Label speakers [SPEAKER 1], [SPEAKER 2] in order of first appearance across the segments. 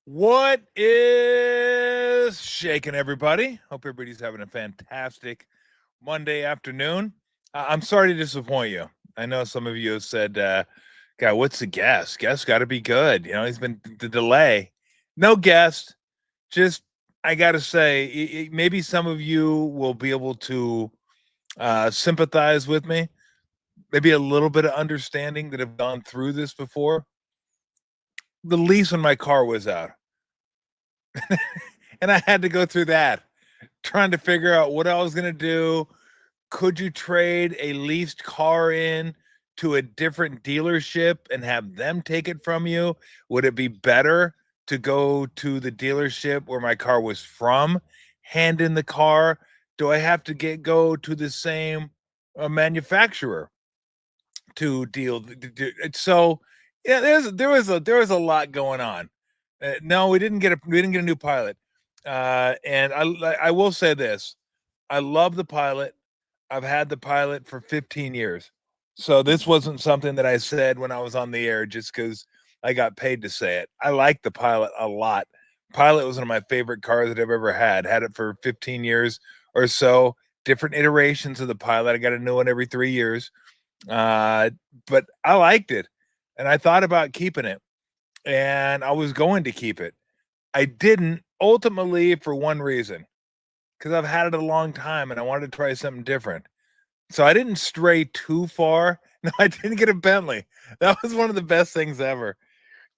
[SPEAKER 1] What is shaking, everybody? Hope everybody's having a fantastic Monday afternoon. I'm sorry to disappoint you. I know some of you have said, God, what's the guest? Guest got to be good. You know, he's been the delay. No guest. Just, I got to say, maybe some of you will be able to sympathize with me. Maybe a little bit of understanding that have gone through this before. The lease on my car was out. And I had to go through that, trying to figure out what I was going to do. Could you trade a leased car in to a different dealership and have them take it from you? Would it be better to go to the dealership where my car was from, hand in the car? Do I have to go to the same manufacturer to deal? So, yeah, there was a lot going on. No, we didn't get a new pilot. And I will say this: I love the pilot. I've had the pilot for 15 years, so this wasn't something that I said when I was on the air just because I got paid to say it. I like the pilot a lot. Pilot was one of my favorite cars that I've ever had. Had it for 15 years or so. Different iterations of the pilot. I got a new one every 3 years. But I liked it, and I thought about keeping it, and I was going to keep it. I didn't, ultimately, for one reason, because I've had it a long time and I wanted to try something different. So I didn't stray too far. No, I didn't get a Bentley. That was one of the best things ever.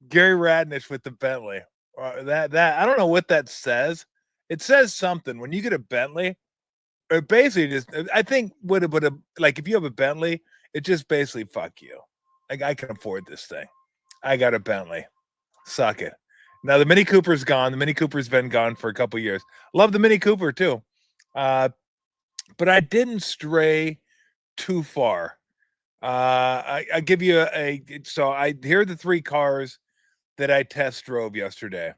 [SPEAKER 1] Gary Radnish with the Bentley. That I don't know what that says. It says something. When you get a Bentley, it basically just, I think would have like, if you have a Bentley, it just basically, fuck you. Like, I can afford this thing. I got a Bentley. Suck it. Now the Mini Cooper's gone. The Mini Cooper's been gone for a couple years. Love the Mini Cooper too. But I didn't stray too far. I give you here are the three cars that I test drove yesterday.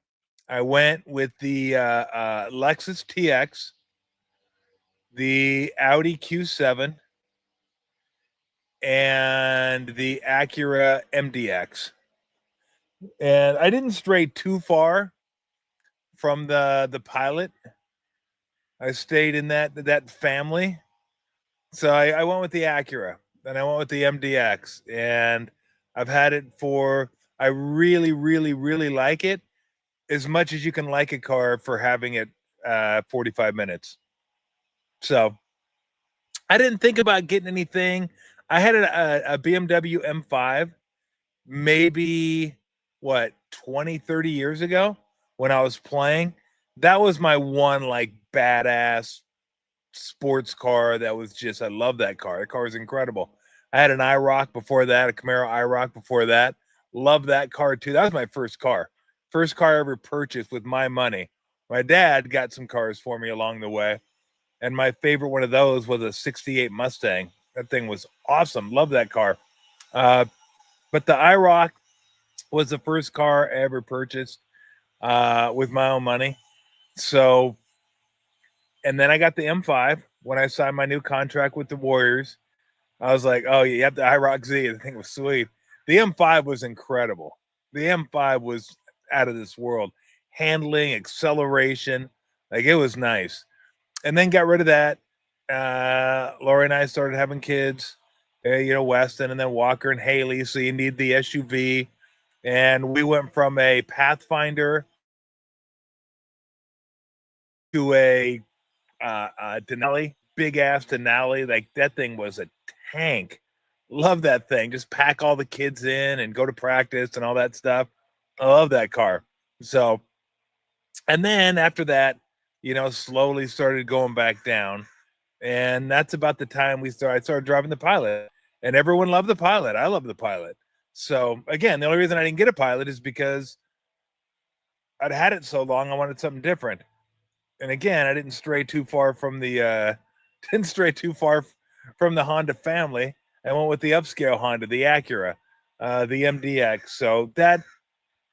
[SPEAKER 1] I went with the Lexus TX, the Audi Q7, and the Acura MDX. And I didn't stray too far from the pilot. I stayed in that family. So I went with the Acura, and I went with the MDX, and I've had it for, I really, really, really like it, as much as you can like a car for having it 45 minutes. So I didn't think about getting anything. I had a BMW M5 maybe, 20, 30 years ago when I was playing. That was my one, like, badass sports car that was just, I love that car. The car is incredible. I had an IROC before that, a Camaro IROC before that. Love that car too. That was my first car. First car I ever purchased with my money. My dad got some cars for me along the way, and my favorite one of those was a 68 Mustang. That thing was awesome. Love that car. But the IROC was the first car I ever purchased with my own money. So, and then I got the M5 when I signed my new contract with the Warriors. I was like, oh, you have the IROC Z. The thing was sweet. The M5 was incredible. The M5 was out of this world. Handling, acceleration, like, it was nice. And then got rid of that. Lori and I started having kids, Weston, and then Walker and Haley. So you need the SUV. And we went from a Pathfinder to a Denali, big ass Denali. Like, that thing was a tank. Love that thing. Just pack all the kids in and go to practice and all that stuff. I love that car. So, and then after that, slowly started going back down. And that's about the time I started driving the Pilot. And everyone loved the Pilot. I love the Pilot. So, again, the only reason I didn't get a Pilot is because I'd had it so long, I wanted something different. And again, I didn't stray too far from the Honda family. I went with the upscale Honda, the Acura, the MDX. So that,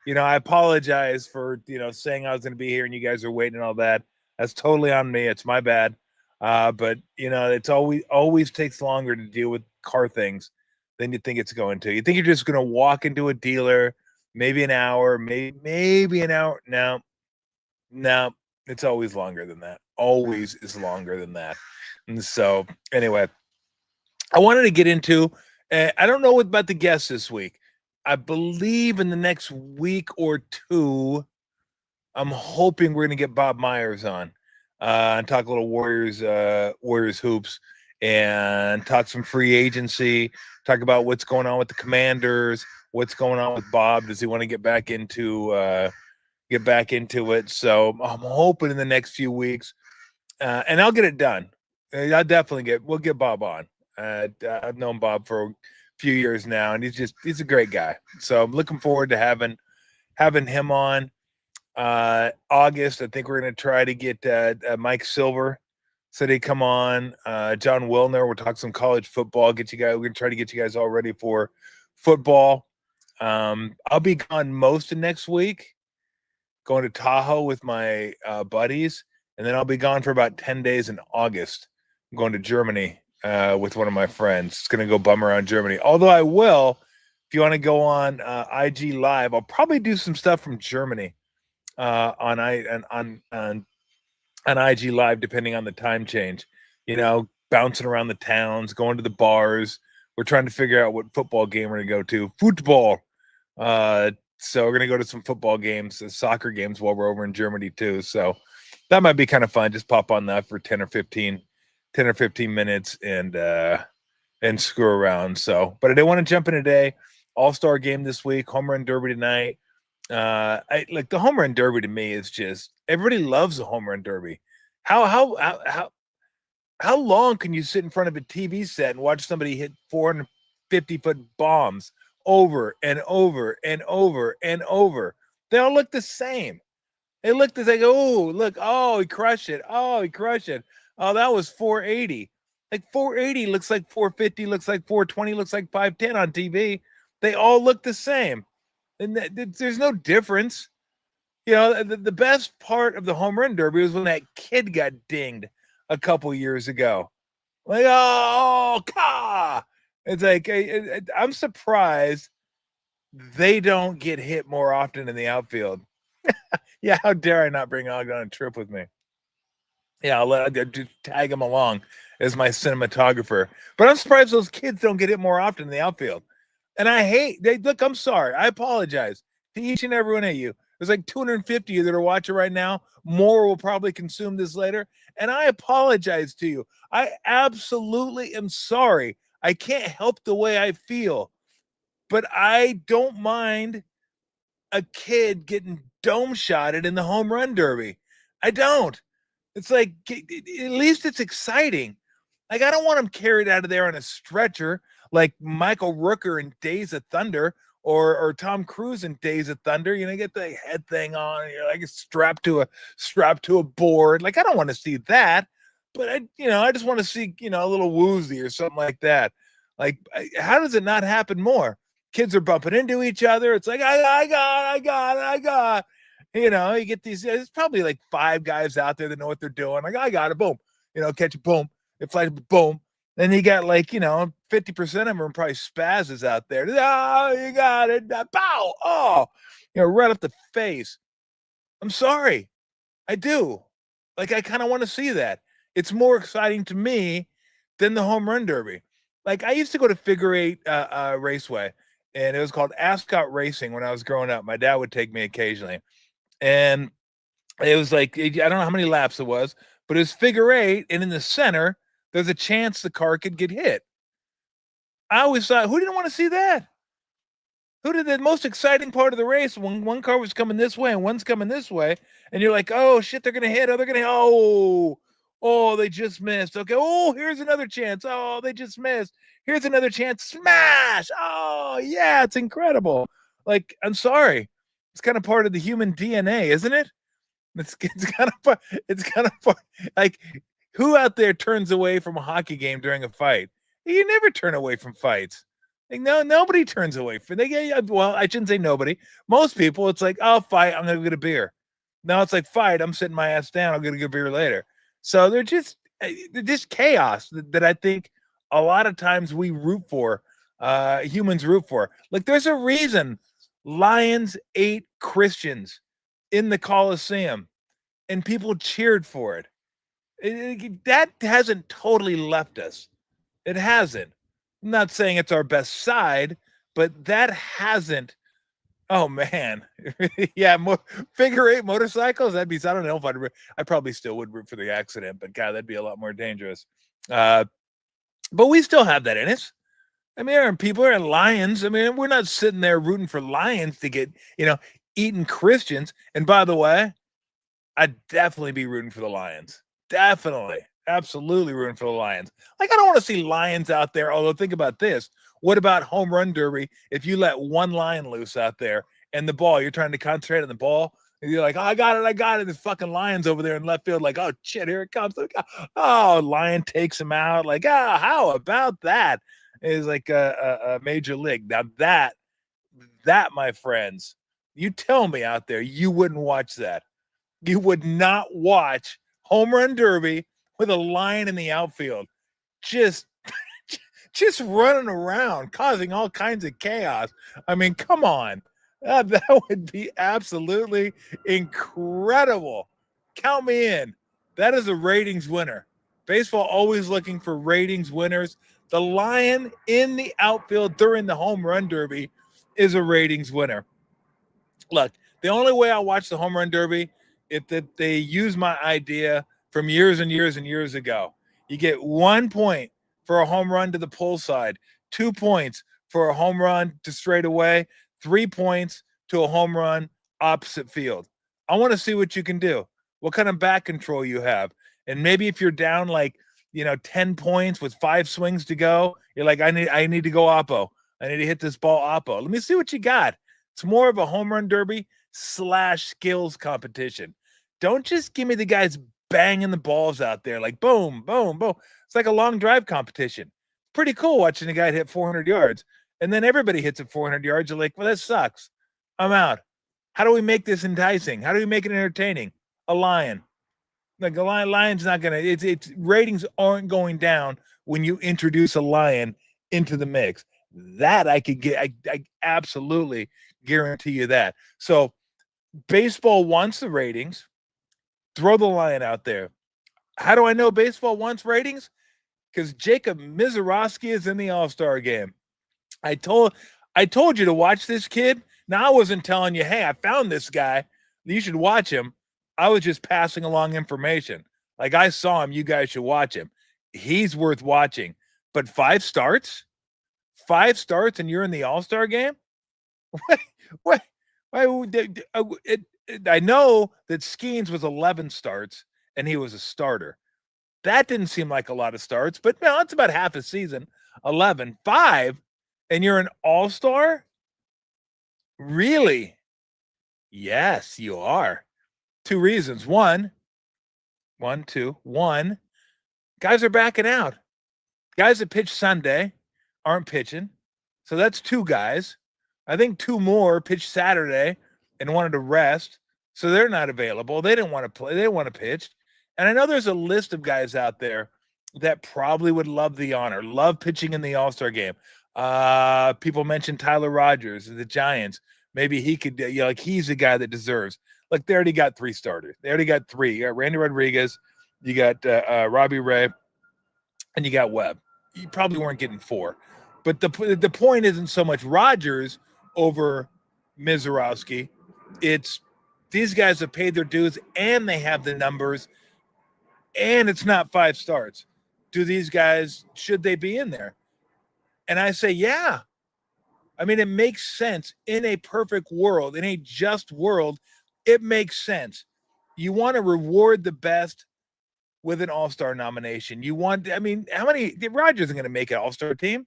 [SPEAKER 1] I apologize for, saying I was going to be here and you guys are waiting and all that. That's totally on me. It's my bad. But it's always takes longer to deal with car things than you think it's going to. You think you're just going to walk into a dealer, maybe an hour, maybe an hour. No, it's always longer than that. Always is longer than that. And so, anyway, I wanted to get into. I don't know about the guests this week. I believe in the next week or two, I'm hoping we're going to get Bob Myers on and talk a little Warriors hoops, and talk some free agency, talk about what's going on with the Commanders, what's going on with Bob. Does he want to get back into it? So I'm hoping in the next few weeks, and I'll get it done. We'll get Bob on. I've known Bob for a few years now, and he's a great guy. So I'm looking forward to having him on. August, I think we're going to try to get Mike Silver, so they come on. John Wilner, we'll talk some college football. We're going to try to get you guys all ready for football. I'll be gone most of next week, going to Tahoe with my buddies, and then I'll be gone for about 10 days in August. I'm going to Germany with one of my friends. It's going to go bum around Germany. Although I will, if you want to go on IG Live, I'll probably do some stuff from Germany on IG Live, depending on the time change. Bouncing around the towns, going to the bars. We're trying to figure out what football game we're going to go to. Football. So we're going to go to some football games, soccer games while we're over in Germany too. So that might be kind of fun. Just pop on that for 10 or 15 minutes and screw around. So, but I didn't want to jump in today. All-Star game this week, home run derby tonight. The home run derby to me is just, everybody loves the home run derby. How long can you sit in front of a TV set and watch somebody hit 450-foot bombs over and over and over and over? They all look the same. They look the same. Oh, he crushed it. Oh, that was 480. Like 480 looks like 450, looks like 420, looks like 510 on TV. They all look the same. And there's no difference. The best part of the home run derby was when that kid got dinged a couple years ago. Like, it's like, I'm surprised they don't get hit more often in the outfield. Yeah, how dare I not bring Og on a trip with me? Yeah, I'll just tag him along as my cinematographer. But I'm surprised those kids don't get hit more often in the outfield. And I'm sorry. I apologize to each and every one of you. There's like 250 of you that are watching right now. More will probably consume this later. And I apologize to you. I absolutely am sorry. I can't help the way I feel. But I don't mind a kid getting dome shotted in the home run derby. I don't. It's like, at least it's exciting. Like, I don't want him carried out of there on a stretcher like Michael Rooker in Days of Thunder, or Tom Cruise in Days of Thunder. Get the head thing on, and you're like strapped to a board. Like, I don't want to see that, but I just want to see a little woozy or something like that. Like, how does it not happen more? Kids are bumping into each other. It's like, I got. You get these. There's probably like 5 guys out there that know what they're doing. Like, I got it. Boom. Catch it. Boom. It flies. Boom. Then you got 50% of them are probably spazzes out there. Oh, you got it. Pow. Oh, right up the face. I'm sorry. I do. Like, I kind of want to see that. It's more exciting to me than the home run derby. Like, I used to go to Figure 8 Raceway, and it was called Ascot Racing when I was growing up. My dad would take me occasionally. And it was like, I don't know how many laps it was, but it was Figure 8, and in the center, there's a chance the car could get hit. I always thought, who didn't want to see that? Who did the most exciting part of the race when one car was coming this way and one's coming this way, and you're like, oh shit, they're gonna hit. Oh, they're gonna. Oh, they just missed. Okay. Oh, here's another chance. Oh, they just missed. Here's another chance. Smash. Oh, yeah, it's incredible. Like, I'm sorry. It's kind of part of the human DNA, isn't it? It's kind of fun. Like, who out there turns away from a hockey game during a fight? You never turn away from fights. Like, nobody turns away from. Well, I shouldn't say nobody. Most people, it's like, oh, fight, I'm gonna go get a beer. Now it's like, fight, I'm sitting my ass down, I'm gonna get a beer later. So they're just chaos that I think a lot of times we root for humans root for. Like, there's a reason lions ate Christians in the Colosseum and people cheered for it. That hasn't totally left us. It hasn't. I'm not saying it's our best side, but that hasn't. Oh man, yeah, figure eight motorcycles. That'd be. I don't know if I probably still would root for the accident, but God, that'd be a lot more dangerous. But we still have that in us. I mean, people are lions. I mean, we're not sitting there rooting for lions to get, eating Christians. And by the way, I'd definitely be rooting for the Lions. Definitely. Absolutely rooting for the Lions. Like, I don't want to see lions out there. Although, think about this. What about home run derby if you let one lion loose out there and the ball, you're trying to concentrate on the ball, and you're like, oh, I got it. There's fucking lions over there in left field. Like, oh, shit, here it comes. Oh, lion takes him out. Like, how about that? Is like a major league. Now, that, my friends, you tell me out there, you wouldn't watch that. You would not watch home run derby with a lion in the outfield, just running around, causing all kinds of chaos. I mean, come on. That would be absolutely incredible. Count me in. That is a ratings winner. Baseball always looking for ratings winners. The lion in the outfield during the home run derby is a ratings winner. Look, the only way I'll watch the home run derby if they use my idea from years and years and years ago. You get 1 point for a home run to the pull side, 2 points for a home run to straight away, 3 points to a home run opposite field. I want to see what you can do, what kind of back control you have. And maybe if you're down 10 points with 5 swings to go, you're like, I need to go oppo. I need to hit this ball oppo. Let me see what you got. It's more of a home run derby / skills competition. Don't just give me the guys banging the balls out there like boom, boom, boom. It's like a long drive competition. Pretty cool watching a guy hit 400 yards. And then everybody hits at 400 yards. You're like, well, that sucks. I'm out. How do we make this enticing? How do we make it entertaining? A lion. Like a lion's not going to, it's ratings aren't going down when you introduce a lion into the mix. That I could get. I absolutely guarantee you that. So baseball wants the ratings. Throw the lion out there. How do I know baseball wants ratings? Because Jacob Mizorowski is in the All-Star game. I told you to watch this kid. Now, I wasn't telling you, hey, I found this guy. You should watch him. I was just passing along information. Like, I saw him. You guys should watch him. He's worth watching. But 5 starts? 5 starts and you're in the All-Star game? What? I know that Skeens was 11 starts and he was a starter. That didn't seem like a lot of starts, but it's about half a season. 11, 5, and you're an all-star? Really? Yes, you are. 2 reasons. One, guys are backing out. Guys that pitch Sunday aren't pitching. So that's 2 guys. I think 2 more pitched Saturday and wanted to rest. So they're not available. They didn't want to play. They didn't want to pitch. And I know there's a list of guys out there that probably would love the honor, love pitching in the All-Star game. People mentioned Tyler Rogers, the Giants. Maybe he could, he's the guy that deserves. Like, they already got 3 starters. They already got 3. You got Randy Rodriguez, you got Robbie Ray, and you got Webb. You probably weren't getting 4. But the point isn't so much Rogers over Mizorowski. It's these guys have paid their dues and they have the numbers, and it's not 5 starts. Do these guys, should they be in there? And I say, yeah. I mean, it makes sense in a perfect world, in a just world. It makes sense. You want to reward the best with an All-Star nomination. How many? Rogers isn't going to make an All-Star team.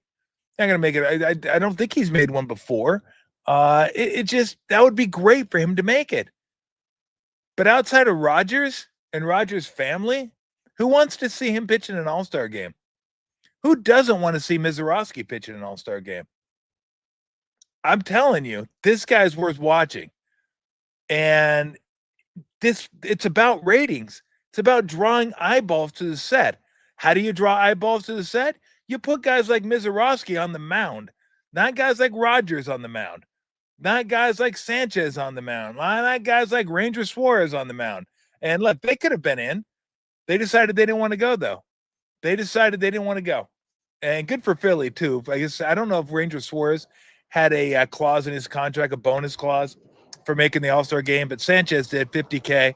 [SPEAKER 1] Not going to make it. I don't think he's made one before. That would be great for him to make it. But outside of Rogers and Rogers' family, who wants to see him pitch in an All-Star game? Who doesn't want to see Mizorowski pitch in an All-Star game? I'm telling you, this guy's worth watching. And it's about ratings. It's about drawing eyeballs to the set. How do you draw eyeballs to the set? You put guys like Mizorowski on the mound. Not guys like Rogers on the mound. Not guys like Sanchez on the mound. Not guys like Ranger Suarez on the mound. And look, they could have been in. They decided they didn't want to go, though. They decided they didn't want to go. And good for Philly, too. I guess I don't know if Ranger Suarez had a clause in his contract, a bonus clause for making the All-Star game, but Sanchez did $50K.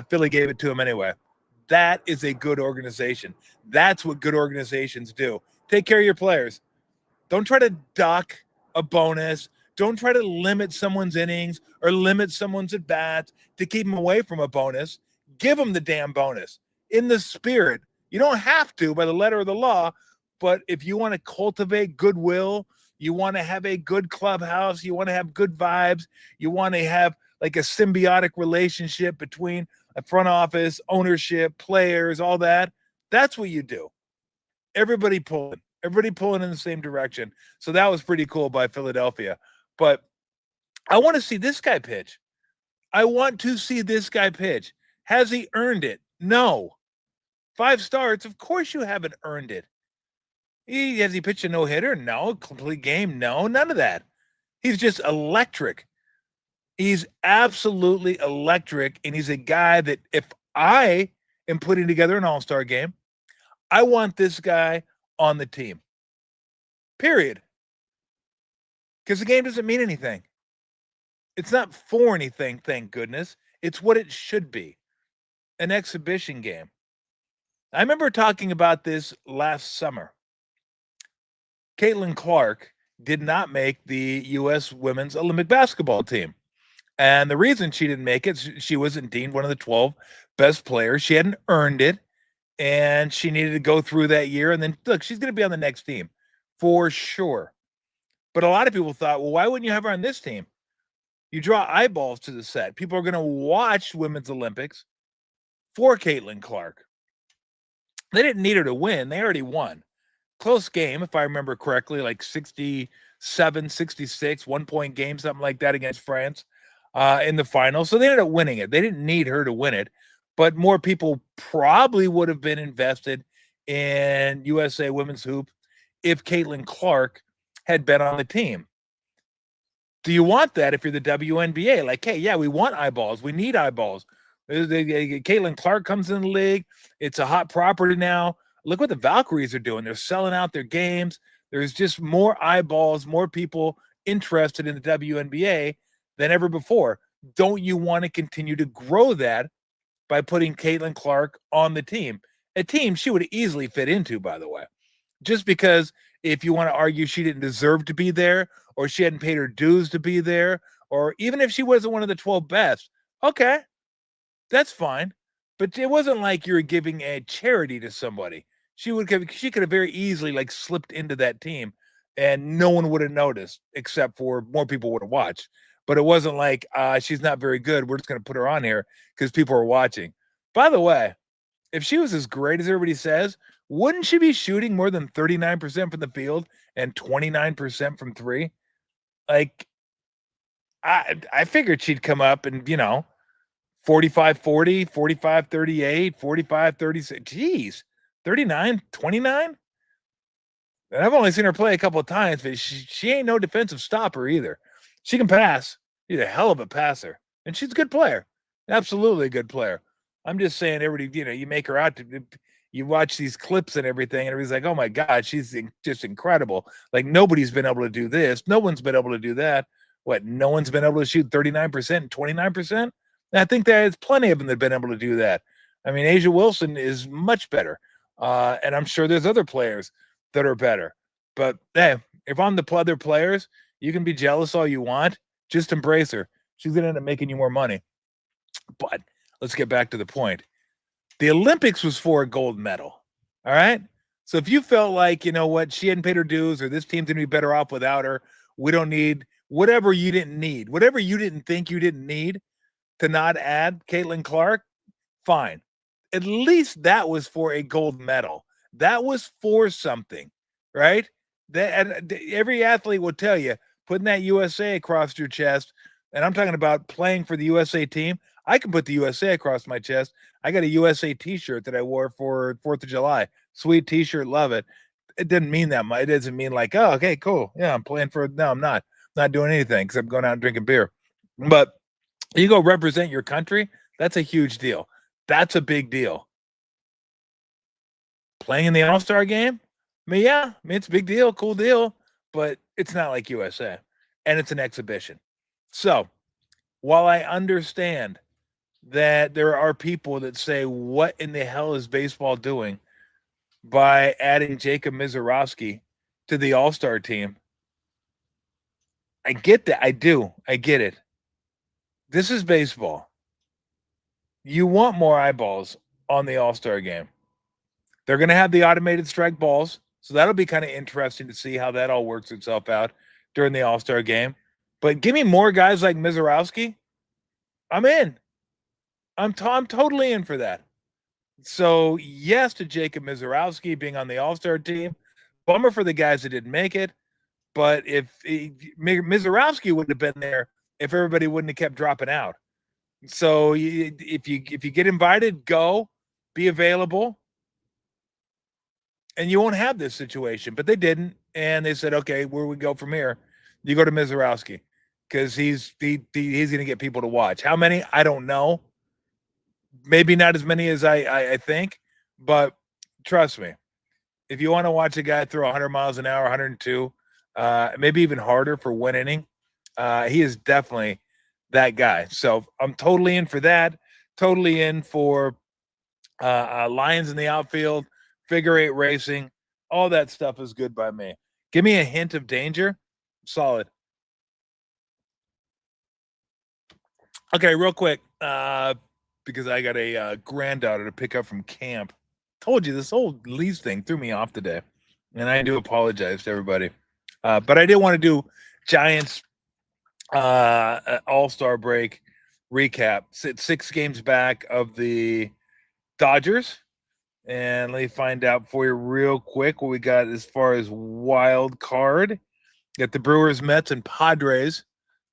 [SPEAKER 1] Philly gave it to him anyway. That is a good organization. That's what good organizations do. Take care of your players. Don't try to dock a bonus. Don't try to limit someone's innings or limit someone's at bats to keep them away from a bonus. Give them the damn bonus in the spirit. You don't have to by the letter of the law, but if you want to cultivate goodwill, you want to have a good clubhouse, you want to have good vibes, you want to have like a symbiotic relationship between a front office, ownership, players, all that. That's what you do. Everybody pulling in the same direction. So that was pretty cool by Philadelphia. But I want to see this guy pitch. I want to see this guy pitch. Has he earned it? No. 5 starts, of course you haven't earned it. Has he pitched a no-hitter? No. Complete game? No. None of that. He's just electric. He's absolutely electric, and he's a guy that if I am putting together an all-star game, I want this guy on the team. Period. Because the game doesn't mean anything. It's not for anything, thank goodness. It's what it should be. An exhibition game. I remember talking about this last summer. Caitlin Clark did not make the U.S. women's Olympic basketball team. And the reason she didn't make it, she wasn't deemed one of the 12 best players. She hadn't earned it, and she needed to go through that year. And then, look, she's going to be on the next team for sure. But a lot of people thought, well, why wouldn't you have her on this team? You draw eyeballs to the set. People are going to watch Women's Olympics for Caitlin Clark. They didn't need her to win. They already won. Close game, if I remember correctly, like 67, 66, 1-point game, something like that against France in the final. So they ended up winning it. They didn't need her to win it, but more people probably would have been invested in USA Women's Hoop if Caitlin Clark had been on the team. Do you want that if you're the WNBA? Like, hey, yeah, we want eyeballs. We need eyeballs. Caitlin Clark comes in the league. It's a hot property now. Look what the Valkyries are doing. They're selling out their games. There's just more eyeballs, more people interested in the WNBA than ever before. Don't you want to continue to grow that by putting Caitlin Clark on the team? A team she would easily fit into, by the way. Just because if you want to argue she didn't deserve to be there, or she hadn't paid her dues to be there, or even if she wasn't one of the 12 best, okay, that's fine. But it wasn't like you were giving a charity to somebody. She could have very easily like slipped into that team and no one would have noticed, except for more people would have watched. But it wasn't like she's not very good. We're just going to put her on here because people are watching. By the way, if she was as great as everybody says, wouldn't she be shooting more than 39% from the field and 29% from 3? Like, I figured she'd come up and, 45-40, 45-38, 45-36. Geez, 39, 29? And I've only seen her play a couple of times, but she ain't no defensive stopper either. She can pass. She's a hell of a passer. And she's a good player. Absolutely a good player. I'm just saying, everybody, you make her out to, you watch these clips and everything, and everybody's like, oh my God, she's just incredible. Like, nobody's been able to do this. No one's been able to do that. What, no one's been able to shoot 39% and 29%? And I think there's plenty of them that have been able to do that. I mean, Asia Wilson is much better. And I'm sure there's other players that are better. But hey, if I'm the other players, you can be jealous all you want. Just embrace her. She's going to end up making you more money. But let's get back to the point. The Olympics was for a gold medal. All right? So if you felt like, you know what, she hadn't paid her dues, or this team's going to be better off without her, we don't need whatever you didn't need, whatever you didn't think you didn't need to not add Caitlin Clark, fine. At least that was for a gold medal. That was for something, right? Every athlete will tell you, putting that USA across your chest, and I'm talking about playing for the USA team. I can put the USA across my chest. I got a USA t-shirt that I wore for 4th of July. Sweet t-shirt, love it. it didn't mean that much. It doesn't mean like, oh, okay, cool. Yeah, I'm playing for, no, I'm not doing anything except going out and drinking beer. But you go represent your country, that's a huge deal. That's a big deal. Playing in the All-Star game, I mean, yeah, I mean, it's a big deal, cool deal, but it's not like USA, and it's an exhibition. So while I understand that there are people that say, what in the hell is baseball doing by adding Jacob Mizorowski to the All-Star team? I get that. I do. I get it. This is baseball. You want more eyeballs on the All-Star game. They're going to have the automated strike balls, so that'll be kind of interesting to see how that all works itself out during the All-Star game. But give me more guys like Mizorowski. I'm in. I'm totally in for that. So yes to Jacob Mizorowski being on the All-Star team. Bummer for the guys that didn't make it. But if Mizorowski would have been there, if everybody wouldn't have kept dropping out. So if you get invited, go, be available, and you won't have this situation. But they didn't, and they said, okay, where we go from here? You go to Mizorowski because he's going to get people to watch. How many? I don't know. Maybe not as many as I think, but trust me, if you want to watch a guy throw 100 miles an hour, 102, maybe even harder for one inning, he is definitely that guy. So I'm totally in for that. Totally in for Lions in the outfield, figure eight racing. All that stuff is good by me. Give me a hint of danger. Solid. Okay, real quick, because I got a granddaughter to pick up from camp. Told you this whole lease thing threw me off today, and I do apologize to everybody. But I did want to do Giants All-Star break recap. 6 games back of the Dodgers, and let me find out for you real quick what we got as far as wild card. Got the Brewers, Mets, and Padres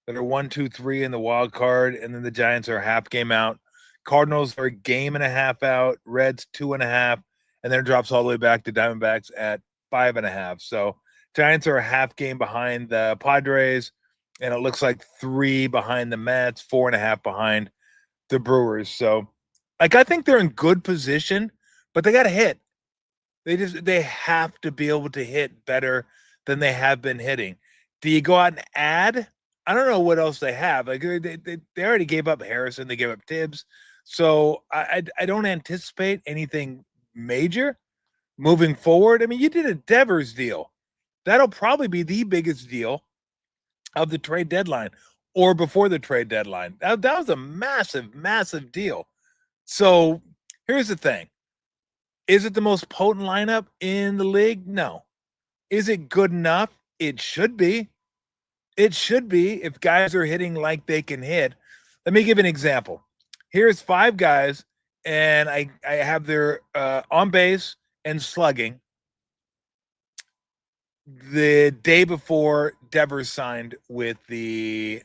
[SPEAKER 1] that are 1, 2, 3 in the wild card, and then the Giants are a half game out. Cardinals are a game and a half out. Reds 2.5, and then it drops all the way back to Diamondbacks at 5.5. So Giants are a half game behind the Padres, and it looks like 3 behind the Mets, 4.5 behind the Brewers. So, like, I think they're in good position, but they got to hit. They have to be able to hit better than they have been hitting. Do you go out and add? I don't know what else they have. Like they already gave up Harrison, they gave up Tibbs, so I don't anticipate anything major moving forward. I mean, you did a Devers deal. That'll probably be the biggest deal of the trade deadline or before the trade deadline. That was a massive, massive deal. So here's the thing. Is it the most potent lineup in the league? No. Is it good enough? It should be. It should be if guys are hitting like they can hit. Let me give an example. Here's 5 guys, and I have their on base and slugging the day before Devers signed with the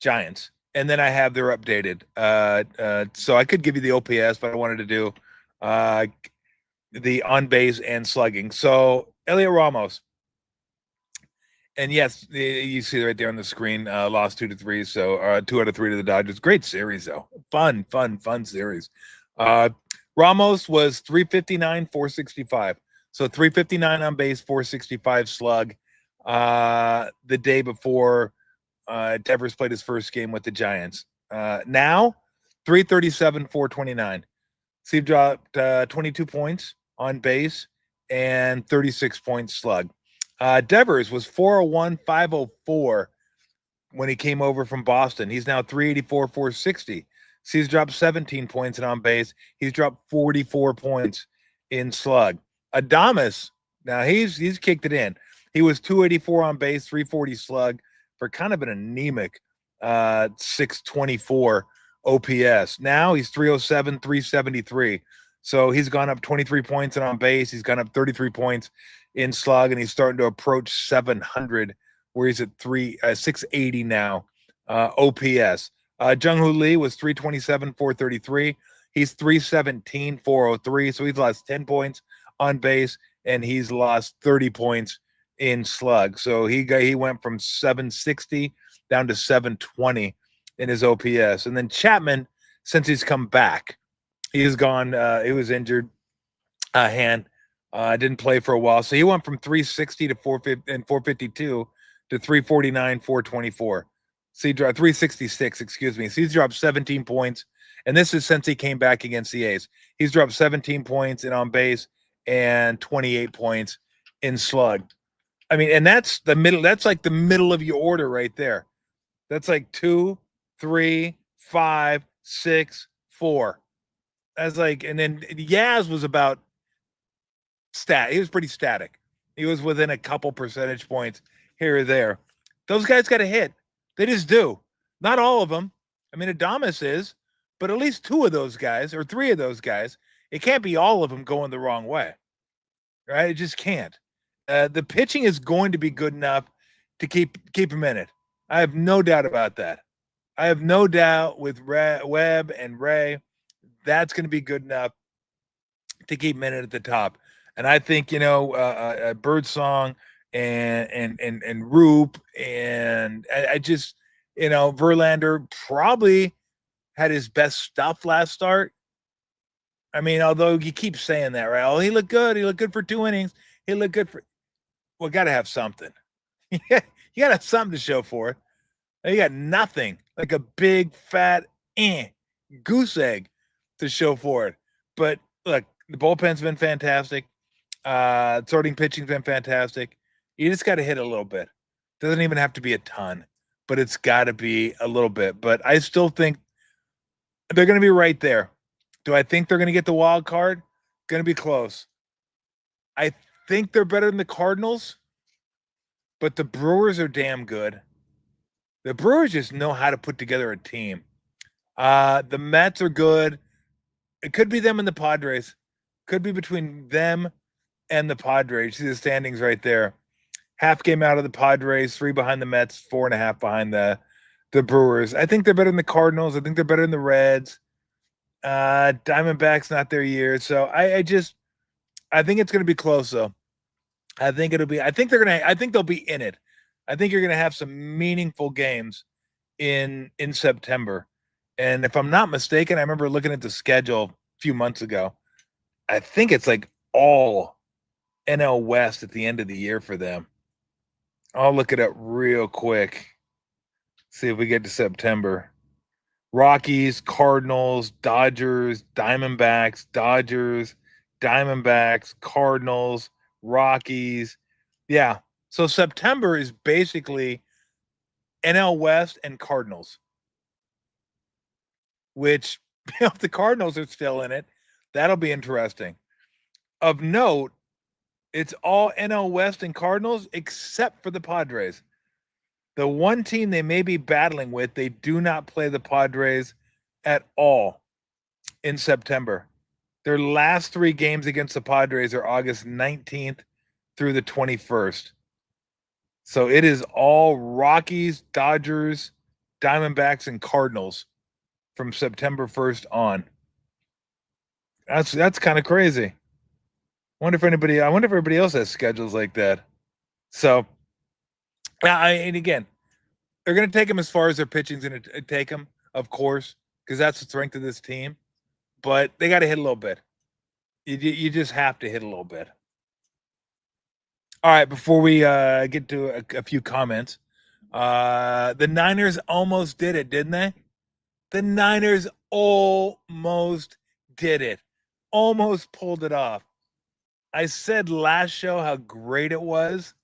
[SPEAKER 1] Giants. And then I have their updated. So I could give you the OPS, but I wanted to do the on base and slugging. So Elliot Ramos. And yes, you see right there on the screen, lost 2-3. So 2 out of 3 to the Dodgers. Great series, though. Fun series. Ramos was 359, 465. So 359 on base, 465 slug. The day before Devers played his first game with the Giants. Now, 337, 429. So he dropped 22 points on base and 36 points slug. Devers was 401, 504 when he came over from Boston. He's now 384, 460. So he's dropped 17 points in on base. He's dropped 44 points in slug. Adames, now he's kicked it in. He was 284 on base, 340 slug for kind of an anemic 624 OPS. Now he's 307, 373. So he's gone up 23 points and on base. He's gone up 33 points in slug, and he's starting to approach 700, where he's at 680 now. OPS. Jung-Hoo Lee was 327, 433. He's 317, 403. So he's lost 10 points on base and he's lost 30 points in slug. So he went from 760 down to 720 in his OPS. And then Chapman, since he's come back, he's gone. He was injured, hand. Didn't play for a while, so he went from 360 to 450 and 452 to 349, 424. So he dropped 366. Excuse me. So he's dropped 17 points, and this is since he came back against the A's. He's dropped 17 points in on base and 28 points in slug. I mean, and that's the middle. That's like the middle of your order right there. That's like 2, 3, 5, 6, 4. That's like, and then Yaz was about he was pretty static. He was within a couple percentage points here or there. Those guys got to hit. They just do. Not all of them. I mean, Adames is, but at least 2 of those guys or 3 of those guys. It can't be all of them going the wrong way, right? It just can't. The pitching is going to be good enough to keep him in it. I have no doubt about that. I have no doubt with Webb and Ray, that's going to be good enough to keep him in it at the top. And I think, Birdsong and Roop and I just, Verlander probably had his best stuff last start. I mean, although you keep saying that, right? Oh, he looked good. He looked good for 2 innings. He looked good for. Well, got to have something. You got to have something to show for it. You got nothing, like a big fat goose egg to show for it. But look, the bullpen's been fantastic. Starting pitching's been fantastic. You just got to hit a little bit. Doesn't even have to be a ton, but it's got to be a little bit. But I still think they're going to be right there. Do I think they're going to get the wild card? Going to be close. I think they're better than the Cardinals, but the Brewers are damn good. The Brewers just know how to put together a team. The Mets are good. It could be them and the Padres. Could be between them and the Padres. See the standings right there. Half game out of the Padres, 3 behind the Mets, 4.5 behind the Brewers. I think they're better than the Cardinals. I think they're better than the Reds. Diamondbacks not their year. So I think it's going to be close though. I think they'll be in it. I think you're going to have some meaningful games in September. And if I'm not mistaken, I remember looking at the schedule a few months ago. I think it's like all NL West at the end of the year for them. I'll look it up real quick. See if we get to September. Rockies, Cardinals, Dodgers, Diamondbacks, Dodgers, Diamondbacks, Cardinals, Rockies. Yeah. So September is basically NL West and Cardinals, which if the Cardinals are still in it, that'll be interesting. Of note, it's all NL West and Cardinals except for the Padres. The one team they may be battling with, they do not play the Padres at all in September. Their last 3 games against the Padres are August 19th through the 21st. So it is all Rockies, Dodgers, Diamondbacks, and Cardinals from September 1st on. That's kind of crazy. I wonder if everybody else has schedules like that. So, and again, they're going to take them as far as their pitching's going to take them, of course, because that's the strength of this team. But they got to hit a little bit. You just have to hit a little bit. All right, before we get to a few comments, the Niners almost did it, didn't they? The Niners almost did it. Almost pulled it off. I said last show how great it was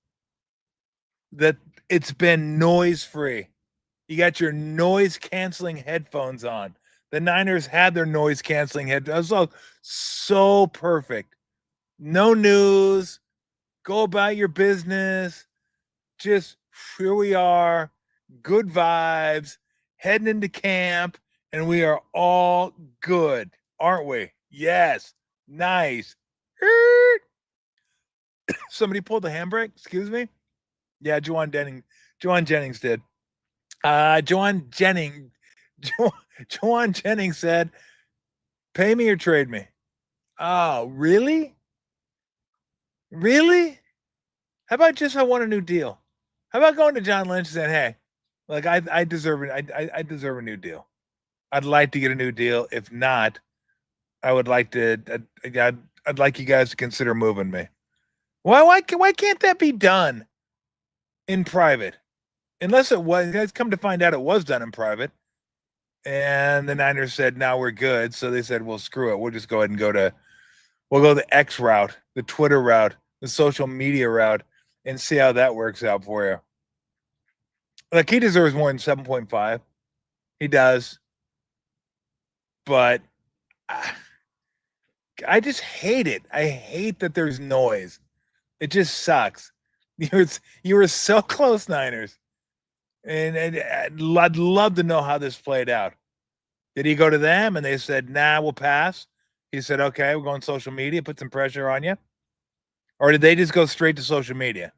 [SPEAKER 1] that it's been noise-free. You got your noise-canceling headphones on. The Niners had their noise-canceling headphones. So perfect. No news. Go about your business. Just here we are. Good vibes. Heading into camp. And we are all good, aren't we? Yes. Nice. Somebody pulled the handbrake? Excuse me? Yeah, Juan Jennings did. Juan Jennings said, pay me or trade me. Oh, really? Really? How about just I want a new deal? How about going to John Lynch and saying, "Hey, like I deserve it. I deserve a new deal. I'd like to get a new deal. If not, I would like to. I'd like you guys to consider moving me. Why can't that be done in private? Unless it was. Guys, come to find out, it was done in private. And the Niners said, "Now we're good." So they said, "Well, screw it. We'll just go ahead and we'll go the X route, the Twitter route, the social media route, and see how that works out for you." Like he deserves more than 7.5. He does, but I just hate it. I hate that there's noise. It just sucks. You were so close, Niners, and I'd love to know how this played out. Did he go to them and they said, "Nah, we'll pass"? He said, "Okay, we're going social media, put some pressure on you," or did they just go straight to social media?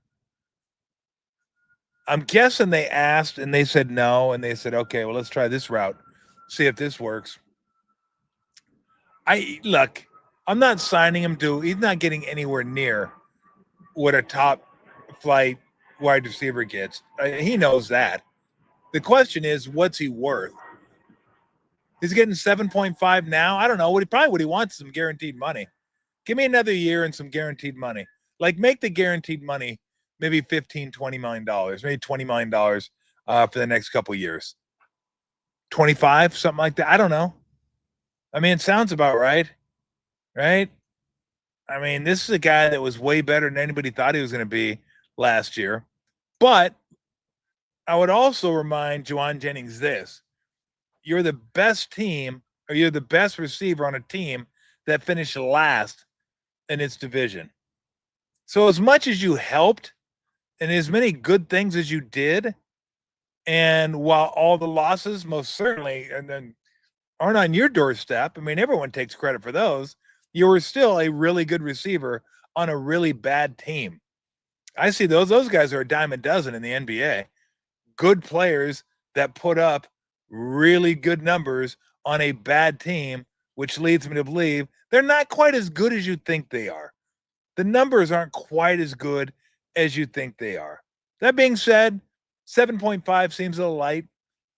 [SPEAKER 1] I'm guessing they asked and they said no, and they said, "Okay, well, let's try this route, see if this works." I look, I'm not signing him to. He's not getting anywhere near what a top flight wide receiver gets. He knows that. The question is, what's he worth? He's getting 7.5 now. I don't know. What he wants is some guaranteed money. Give me another year and some guaranteed money. Like make the guaranteed money maybe 15, $20 million, maybe $20 million for the next couple of years. 25, something like that. I don't know. I mean, it sounds about right, right? I mean, this is a guy that was way better than anybody thought he was going to be last year. But I would also remind Juan Jennings this: you're the best team, or you're the best receiver on a team that finished last in its division. So, as much as you helped and as many good things as you did, and while all the losses most certainly and then aren't on your doorstep, I mean, everyone takes credit for those, you were still a really good receiver on a really bad team. I see those guys are a dime a dozen in the NBA. Good players that put up really good numbers on a bad team, which leads me to believe they're not quite as good as you think they are. The numbers aren't quite as good as you think they are. That being said, 7.5 seems a little light.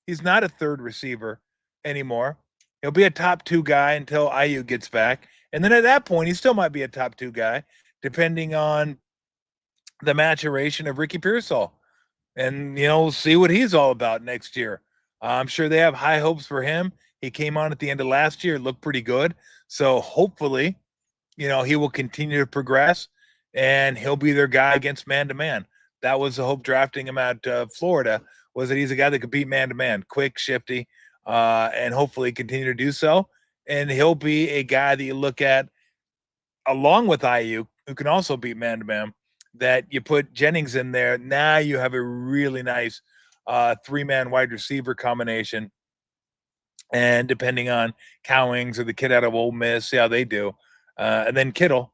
[SPEAKER 1] He's not a third receiver anymore. He'll be a top two guy until IU gets back. And then at that point, he still might be a top two guy, depending on the maturation of Ricky Pearsall. And, we'll see what he's all about next year. I'm sure they have high hopes for him. He came on at the end of last year, looked pretty good. So hopefully, he will continue to progress and he'll be their guy against man to man. That was the hope drafting him out Florida, was that he's a guy that could beat man to man, quick, shifty, and hopefully continue to do so. And he'll be a guy that you look at along with IU, who can also beat man to man, that you put Jennings in there. Now you have a really nice three-man wide receiver combination. And depending on Cowings or the kid out of Ole Miss, see how they do. And then Kittle,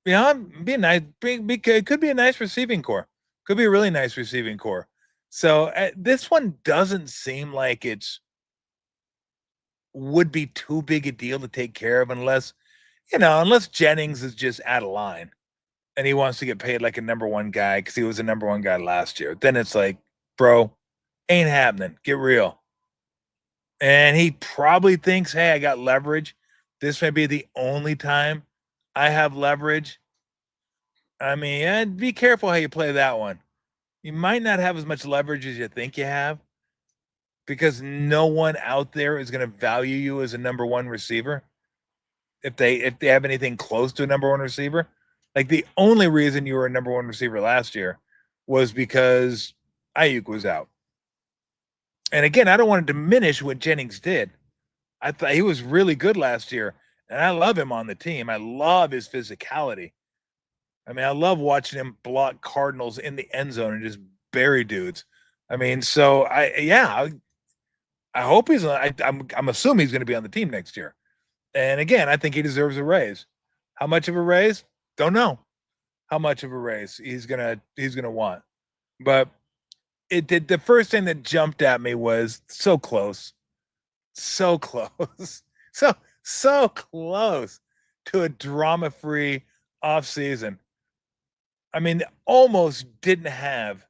[SPEAKER 1] be a nice, could be a nice receiving core. Could be a really nice receiving core. So this one doesn't seem like it's would be too big a deal to take care of unless Jennings is just out of line and he wants to get paid like a number one guy because he was a number one guy last year. Then it's like, bro, ain't happening. Get real. And he probably thinks, hey, I got leverage. This may be the only time I have leverage. I mean, and be careful how you play that one. You might not have as much leverage as you think you have because no one out there is going to value you as a number one receiver if they have anything close to a number one receiver. Like the only reason you were a number one receiver last year was because Ayuk was out. And again, I don't want to diminish what Jennings did. I thought he was really good last year, and I love him on the team. I love his physicality. I mean, I love watching him block Cardinals in the end zone and just bury dudes. I mean, so I hope I'm assuming he's going to be on the team next year. And again, I think he deserves a raise. How much of a raise? Don't know how much of a raise he's gonna want. But it did. The first thing that jumped at me was so close, so close, so close to a drama-free off season. I mean, almost didn't have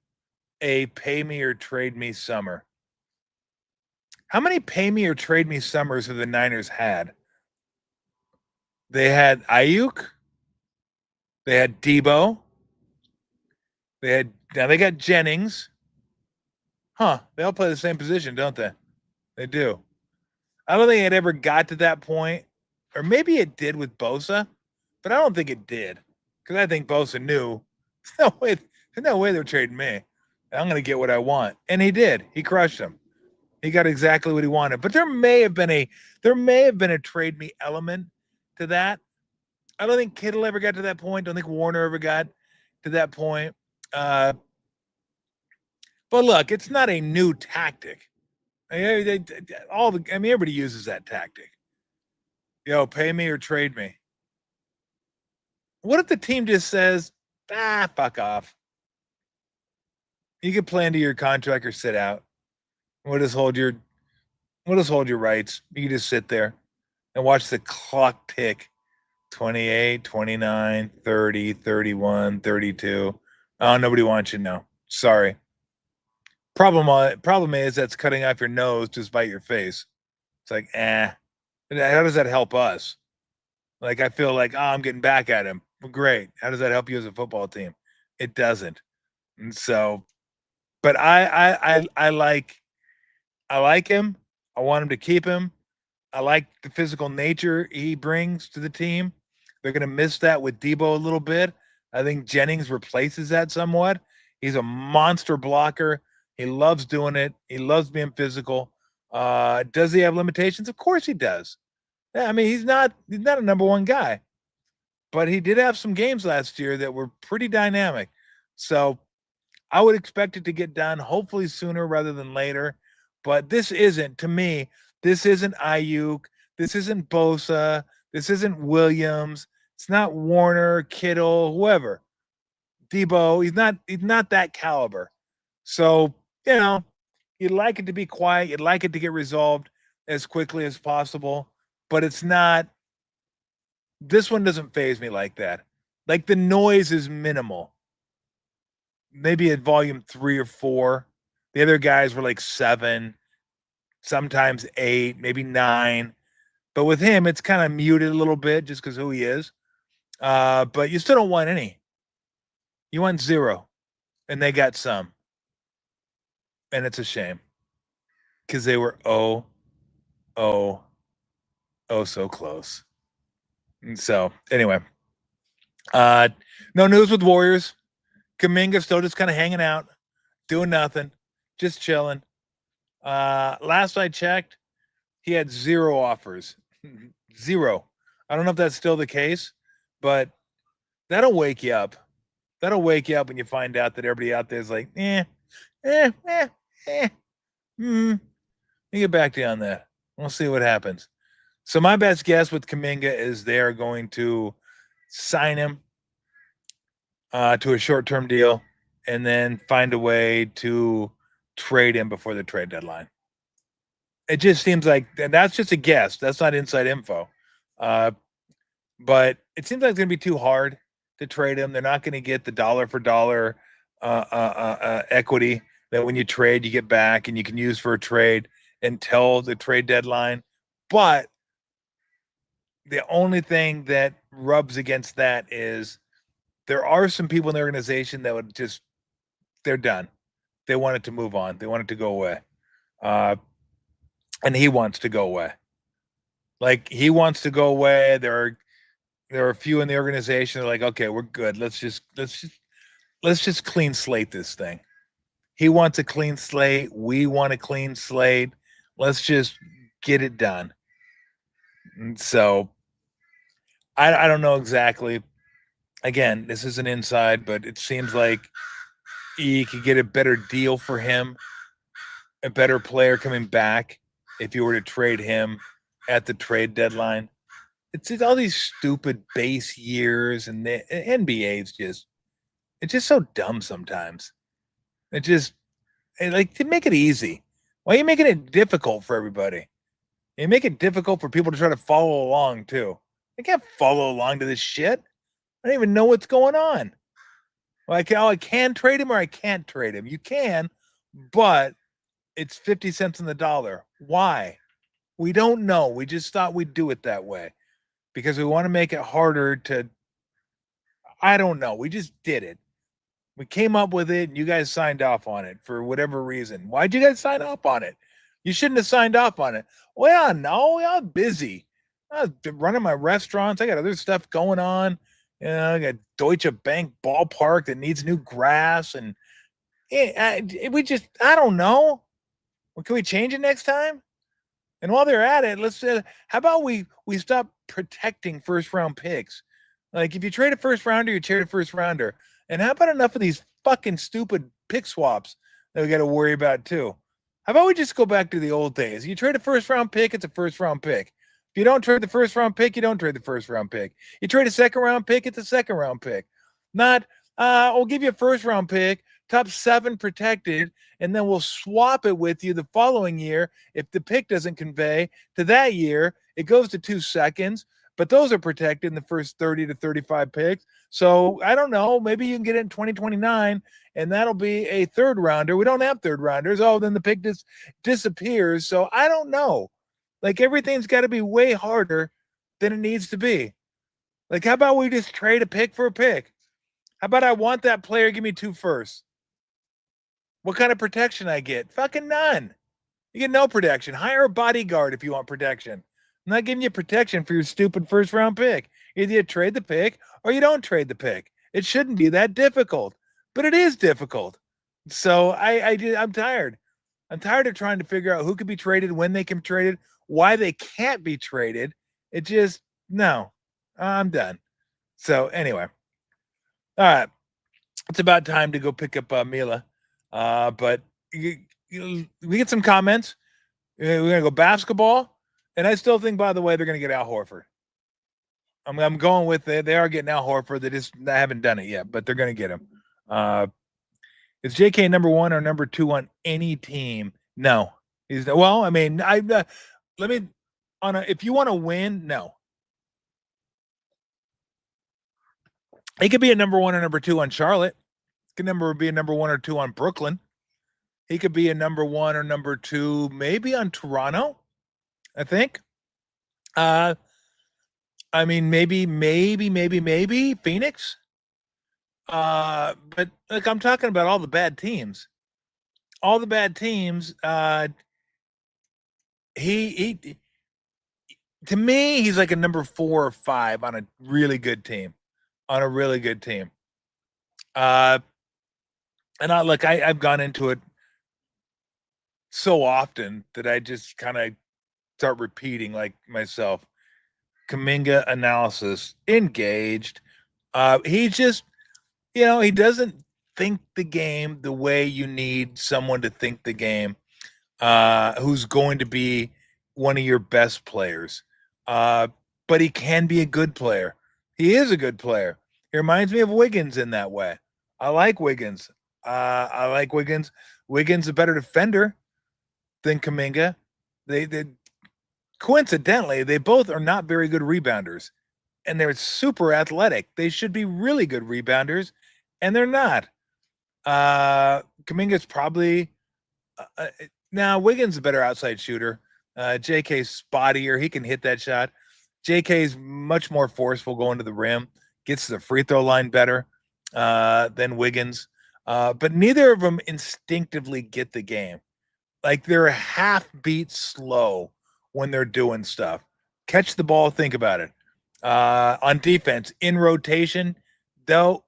[SPEAKER 1] a pay me or trade me summer. How many pay me or trade me summers have the Niners had? They had Ayuk. They had Debo. Now they got Jennings. Huh. They all play the same position, don't they? They do. I don't think it ever got to that point. Or maybe it did with Bosa, but I don't think it did. Because I think Bosa knew there's no way they're trading me. I'm gonna get what I want. And he did. He crushed him. He got exactly what he wanted. But there may have been a trade me element to that. I don't think Kittle ever got to that point. Don't think Warner ever got to that point. But look, it's not a new tactic. Everybody uses that tactic. Pay me or trade me. What if the team just says, fuck off? You can play into your contract or sit out. We'll just hold your rights. You can just sit there and watch the clock tick. 28, 29, 30, 31, 32. Oh, nobody wants you now. Sorry. Problem is that's cutting off your nose to spite your face. It's like, how does that help us? Like, I feel like, I'm getting back at him. Well, great. How does that help you as a football team? It doesn't. And so, but I like him. I want him to keep him. I like the physical nature he brings to the team. They're going to miss that with Debo a little bit. I think Jennings replaces that somewhat. He's a monster blocker. He loves doing it. He loves being physical. Does he have limitations? Of course he does. Yeah, I mean, he's not a number one guy, but he did have some games last year that were pretty dynamic. So I would expect it to get done hopefully sooner rather than later. But this isn't Ayuk. This isn't Bosa. This isn't Williams. It's not Warner, Kittle, whoever. Debo. He's not that caliber. So, you'd like it to be quiet. You'd like it to get resolved as quickly as possible. But it's not. This one doesn't faze me like that. Like, the noise is minimal. Maybe at volume 3 or 4. The other guys were like 7, sometimes 8, maybe 9. But with him, it's kind of muted a little bit just because who he is. But you still don't want any. You want 0. And they got some. And it's a shame. Because they were so close. And so, anyway. No news with Warriors. Kuminga still just kind of hanging out, doing nothing, just chilling. Last I checked, he had 0 offers. 0. I don't know if that's still the case, but that'll wake you up. That'll wake you up when you find out that everybody out there is like, You get back to you on that. We'll see what happens. So my best guess with Kuminga is they're going to sign him to a short-term deal and then find a way to trade him before the trade deadline. It just seems like, and that's just a guess. That's not inside info. But it seems like it's going to be too hard to trade him. They're not going to get the dollar for dollar equity that when you trade, you get back and you can use for a trade until the trade deadline. But the only thing that rubs against that is there are some people in the organization that would just, they're done. They want it to move on. They want it to go away. And he wants to go away. Like, he wants to go away. There are a few in the organization that are like, okay, we're good. Let's just clean slate this thing. He wants a clean slate. We want a clean slate. Let's just get it done. And so I don't know exactly. Again, this is an inside, but it seems like you could get a better deal for him, a better player coming back if you were to trade him at the trade deadline. It's all these stupid base years, and the NBA's it's just so dumb sometimes. Like, to make it easy. Why are you making it difficult for everybody? You make it difficult for people to try to follow along too. They can't follow along to this shit. I don't even know what's going on. Like, oh, I can trade him or I can't trade him. You can, but it's 50 cents on the dollar. Why? We don't know. We just thought we'd do it that way because we want to make it harder to, I don't know. We just did it. We came up with it and you guys signed off on it for whatever reason. Why'd you guys sign off on it? You shouldn't have signed off on it. Well, no, I'm busy. I was running my restaurants. I got other stuff going on. You know, I got Deutsche Bank ballpark that needs new grass. And I don't know. Well, can we change it next time? And while they're at it, let's how about we stop protecting first round picks? Like if you trade a first rounder, you trade a first rounder. And how about enough of these fucking stupid pick swaps that we got to worry about too? How about we just go back to the old days? You trade a first round pick, it's a first round pick. If you don't trade the first round pick, you don't trade the first round pick. You trade a second round pick, it's a second round pick. Not, we'll give you a first round pick, top 7 protected, and then we'll swap it with you the following year. If the pick doesn't convey to that year, it goes to 2 seconds, but those are protected in the first 30 to 35 picks. So I don't know. Maybe you can get it in 2029, and that'll be a third rounder. We don't have third rounders. Oh, then the pick disappears. So I don't know. Like everything's got to be way harder than it needs to be. Like, how about we just trade a pick for a pick? How about I want that player? Give me 2 firsts. What kind of protection I get? Fucking none. You get no protection. Hire a bodyguard if you want protection. I'm not giving you protection for your stupid first round pick. Either you trade the pick or you don't trade the pick. It shouldn't be that difficult, but it is difficult. So I'm tired. I'm tired of trying to figure out who could be traded, when they can be traded, why they can't be traded. It just, no, I'm done. So anyway, all right. It's about time to go pick up Mila. But we get some comments. We're going to go basketball. And I still think, by the way, they're going to get Al Horford. I'm going with it. They are getting Al Horford. They haven't done it yet, but they're going to get him. Is JK number 1 or number 2 on any team? No. He's well. I mean, if you want to win, no. He could be a number 1 or number 2 on Charlotte. He could be a number 1 or 2 on Brooklyn. He could be a number 1 or number 2, maybe on Toronto. I think. I mean, maybe Phoenix. But like I'm talking about all the bad teams. All the bad teams. He to me, he's like a number 4 or 5 on a really good team. On a really good team. And I've gone into it so often that I just kind of start repeating like myself. Kuminga analysis engaged. He just, he doesn't think the game the way you need someone to think the game, who's going to be one of your best players. But he can be a good player. He is a good player. He reminds me of Wiggins in that way. I like Wiggins. Wiggins a better defender than Kuminga. They coincidentally, they both are not very good rebounders, and they're super athletic. They should be really good rebounders, and they're not. Kuminga's probably now Wiggins is a better outside shooter. JK's spottier. He can hit that shot. JK's much more forceful going to the rim, gets to the free throw line better than Wiggins. But neither of them instinctively get the game. Like they're a half beat slow when they're doing stuff. Catch the ball, think about it. On defense, in rotation, though,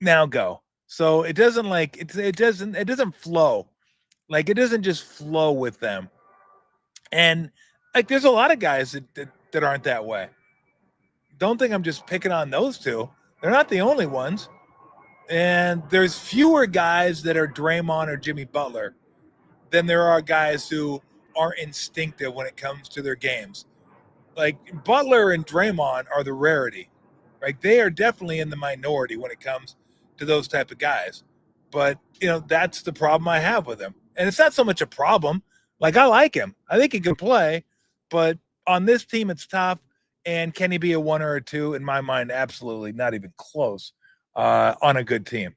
[SPEAKER 1] now go. So it doesn't it doesn't flow. Like it doesn't just flow with them. And like there's a lot of guys that aren't that way. Don't think I'm just picking on those two. They're not the only ones. And there's fewer guys that are Draymond or Jimmy Butler than there are guys who are instinctive when it comes to their games. Like Butler and Draymond are the rarity, right? They are definitely in the minority when it comes to those type of guys. But, that's the problem I have with him. And it's not so much a problem. Like I like him. I think he can play, but on this team, it's tough. And can he be a 1 or a 2? In my mind, absolutely not even close on a good team.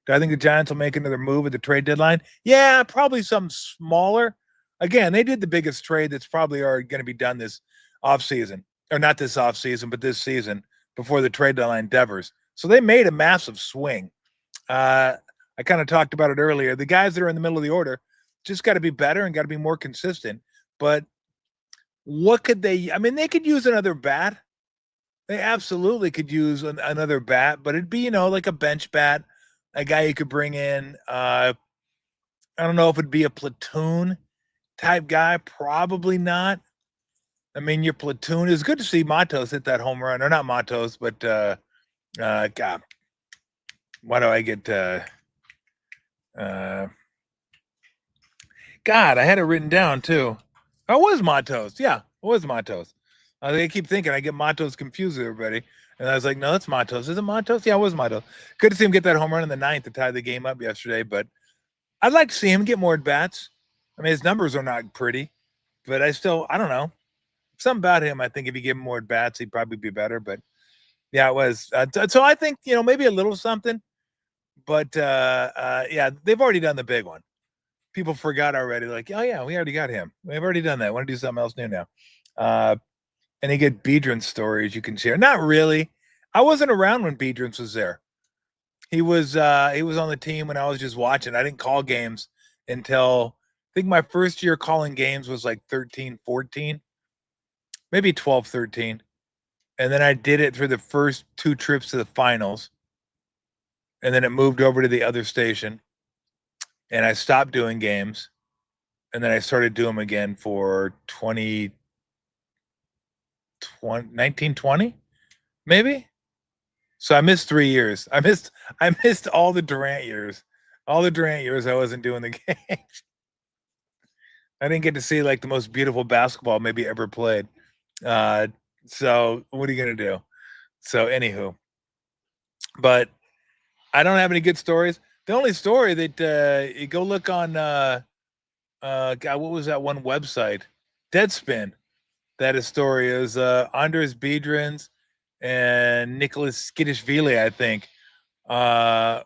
[SPEAKER 1] Do I think the Giants will make another move at the trade deadline? Yeah, probably something smaller. Again, they did the biggest trade that's probably already going to be done this offseason, or not this offseason, but this season before the trade deadline endeavors. So they made a massive swing. I kind of talked about it earlier. The guys that are in the middle of the order just got to be better and got to be more consistent. But what could they? I mean, they could use another bat. They absolutely could use another bat, but it'd be like a bench bat, a guy you could bring in. I don't know if it'd be a platoon type guy. Probably not. I mean, your platoon is good to see Matos hit that home run, or not Matos, but God, why do I get? God, I had it written down too. Oh, it was Matos. Yeah, it was Matos. I keep thinking I get Matos confused with everybody. And I was like, no, that's Matos. Is it Matos? Yeah, it was Matos. Good to see him get that home run in the ninth to tie the game up yesterday. But I'd like to see him get more at bats. I mean, his numbers are not pretty, but I don't know. Something about him, I think if you give him more at bats, he'd probably be better. But yeah, it was. So I think, maybe a little something. But yeah, they've already done the big one. People forgot already. Like, oh yeah, we already got him. We've already done that. Want to do something else new now? And you get Biedron's stories you can share. Not really. I wasn't around when Biedron's was there. He was on the team when I was just watching. I didn't call games until I think my first year calling games was like 13, 14, maybe 12, 13. And then I did it for the first 2 trips to the finals. And then it moved over to the other station. And I stopped doing games. And then I started doing them again for 1920, maybe. So I missed 3 years. I missed all the Durant years. All the Durant years I wasn't doing the games. I didn't get to see like the most beautiful basketball maybe ever played. So what are you gonna do? So anywho, but I don't have any good stories. The only story that you go look on God, what was that one website? Deadspin. That his story is Andres Biedrins and Nicholas Skidishvili, I think. I'll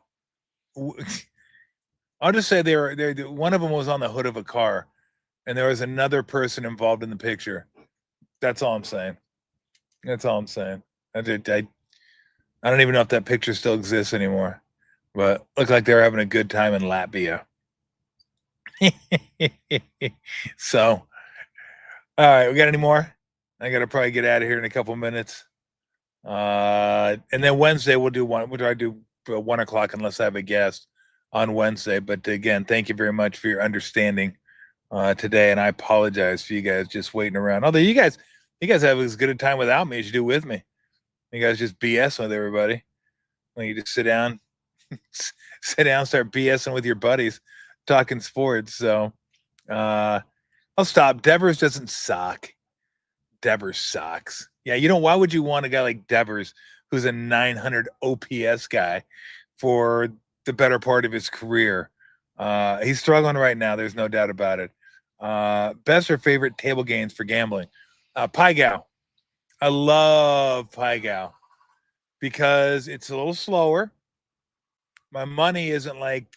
[SPEAKER 1] just say they one of them was on the hood of a car, and there was another person involved in the picture. That's all I'm saying. That's all I'm saying. I don't even know if that picture still exists anymore, but looked like they were having a good time in Latvia. So, all right, we got any more? I got to probably get out of here in a couple minutes. And then Wednesday we'll do one. What do I do? 1 o'clock unless I have a guest on Wednesday. But again, thank you very much for your understanding today, and I apologize for you guys just waiting around. Although you guys have as good a time without me as you do with me. You guys just BS with everybody. When you just sit down, start BSing with your buddies, talking sports. So I'll stop. Devers doesn't suck. Devers sucks. Yeah, why would you want a guy like Devers, who's a 900 OPS guy, for the better part of his career? He's struggling right now. There's no doubt about it. Best or favorite table games for gambling? Pai Gow. I love Pai Gow because it's a little slower. My money isn't like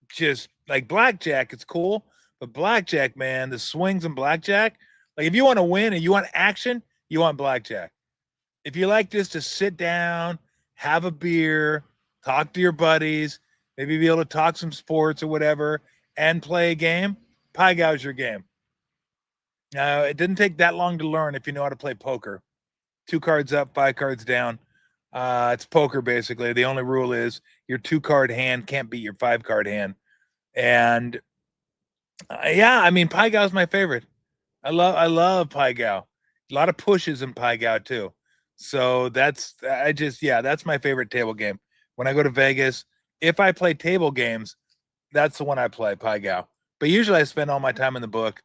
[SPEAKER 1] just like blackjack. It's cool, but blackjack, man, the swings in blackjack. Like if you want to win and you want action, you want blackjack. If you like just to sit down, have a beer, talk to your buddies, maybe be able to talk some sports or whatever, and play a game, Pai Gow's your game. Now, it didn't take that long to learn if you know how to play poker. 2 cards up, 5 cards down. It's poker, basically. The only rule is your 2-card hand can't beat your 5-card hand. And yeah, I mean, Pai Gow's my favorite. I love Pai Gow. A lot of pushes in Pai Gow too. So that's my favorite table game. When I go to Vegas, if I play table games, that's the one I play, Pai Gow. But usually I spend all my time in the book,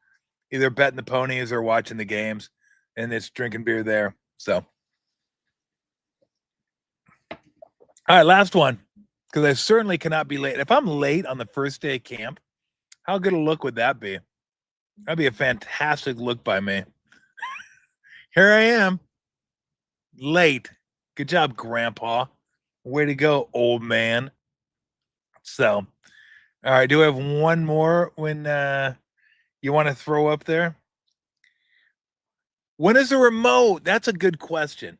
[SPEAKER 1] either betting the ponies or watching the games, and it's drinking beer there. So, all right, last one, because I certainly cannot be late. If I'm late on the first day of camp, how good a look would that be? That'd be a fantastic look by me. Here I am, late. Good job, Grandpa. Way to go, old man. So, all right. Do we have one more when you want to throw up there? When is the remote? That's a good question.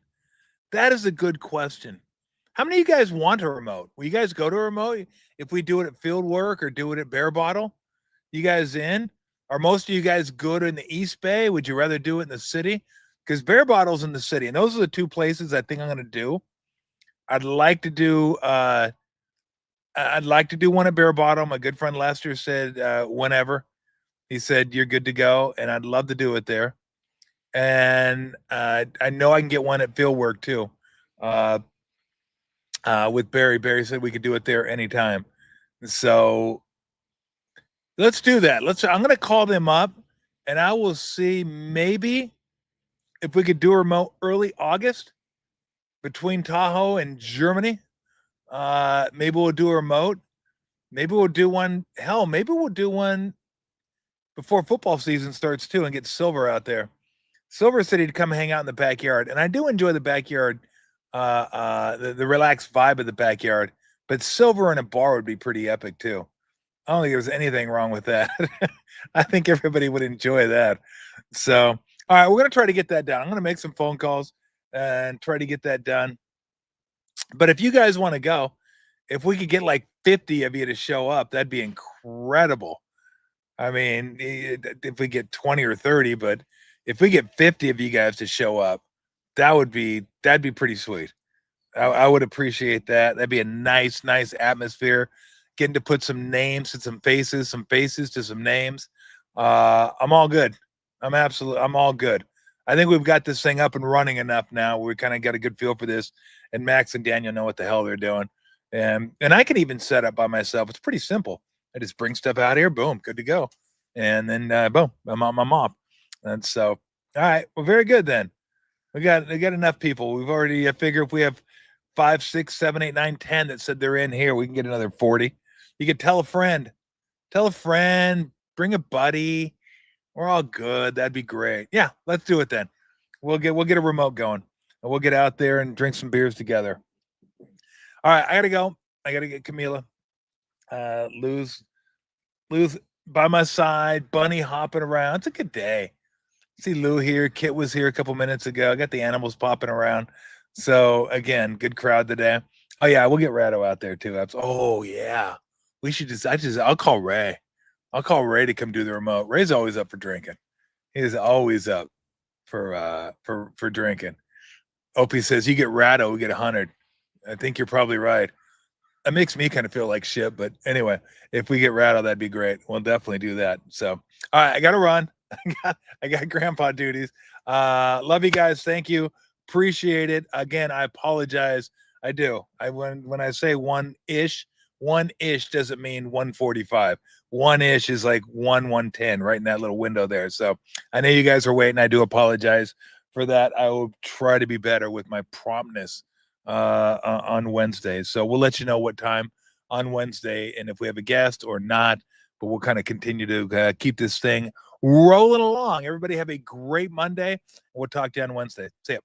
[SPEAKER 1] That is a good question. How many of you guys want a remote? Will you guys go to a remote if we do it at Field Work or do it at Bear Bottle? You guys in? Are most of you guys good in the East Bay? Would you rather do it in the city? Because Bear Bottle's in the city, and those are the two places I think I'm going to do. I'd like to do. I'd like to do one at Bear Bottle. My good friend Lester said whenever. He said you're good to go, and I'd love to do it there. And I know I can get one at Field Work too. With Barry. Barry said we could do it there anytime. So let's do that. I'm gonna call them up and I will see maybe if we could do a remote early August between Tahoe and Germany. Maybe we'll do a remote. Maybe we'll do one. Hell, maybe we'll do one before football season starts too and get Silver out there. Silver City to come hang out in the backyard. And I do enjoy the backyard, the relaxed vibe of the backyard. But Silver in a bar would be pretty epic too. I don't think there's anything wrong with that. I think everybody would enjoy that. So, all right, we're going to try to get that done. I'm going to make some phone calls and try to get that done. But if you guys want to go, if we could get like 50 of you to show up, that'd be incredible. I mean, if we get 20 or 30, but if we get 50 of you guys to show up, that'd be pretty sweet. I would appreciate that. That'd be a nice atmosphere. Getting to put some names to some faces to some names. I'm all good. I'm all good. I think we've got this thing up and running enough now. We kind of got a good feel for this, and Max and Daniel know what the hell they're doing. And I can even set up by myself. It's pretty simple. I just bring stuff out here, boom, good to go. And then boom, I'm on my mop. And so, all right, well, very good then. We got enough people. We've already figured if we have 5, 6, 7, 8, 9, 10 that said they're in here, we can get another 40. You could tell a friend, bring a buddy. We're all good. That'd be great. Yeah, let's do it then. We'll get a remote going and we'll get out there and drink some beers together. All right, I gotta go. I gotta get Camila. Lou's by my side, Bunny hopping around. It's a good day. See Lou here. Kit was here a couple minutes ago. I got the animals popping around. So again, good crowd today. Oh yeah, we'll get Rado out there too. Oh yeah. We should I'll call Ray. I'll call Ray to come do the remote. Ray's always up for drinking. He is always up for drinking. Opie says you get Rado, we get 100. I think you're probably right. It makes me kind of feel like shit, but anyway, if we get Rado, that'd be great. We'll definitely do that. So, all right, I got to run. I got grandpa duties. Love you guys. Thank you. Appreciate it. Again, I apologize. I do. When I say one-ish doesn't mean 145. One-ish is like 110 right in that little window there. So I know you guys are waiting. I do apologize for that. I will try to be better with my promptness on Wednesday. So we'll let you know what time on Wednesday and if we have a guest or not, but we'll kind of continue to keep this thing rolling along. Everybody have a great Monday. We'll talk to you on Wednesday. See ya.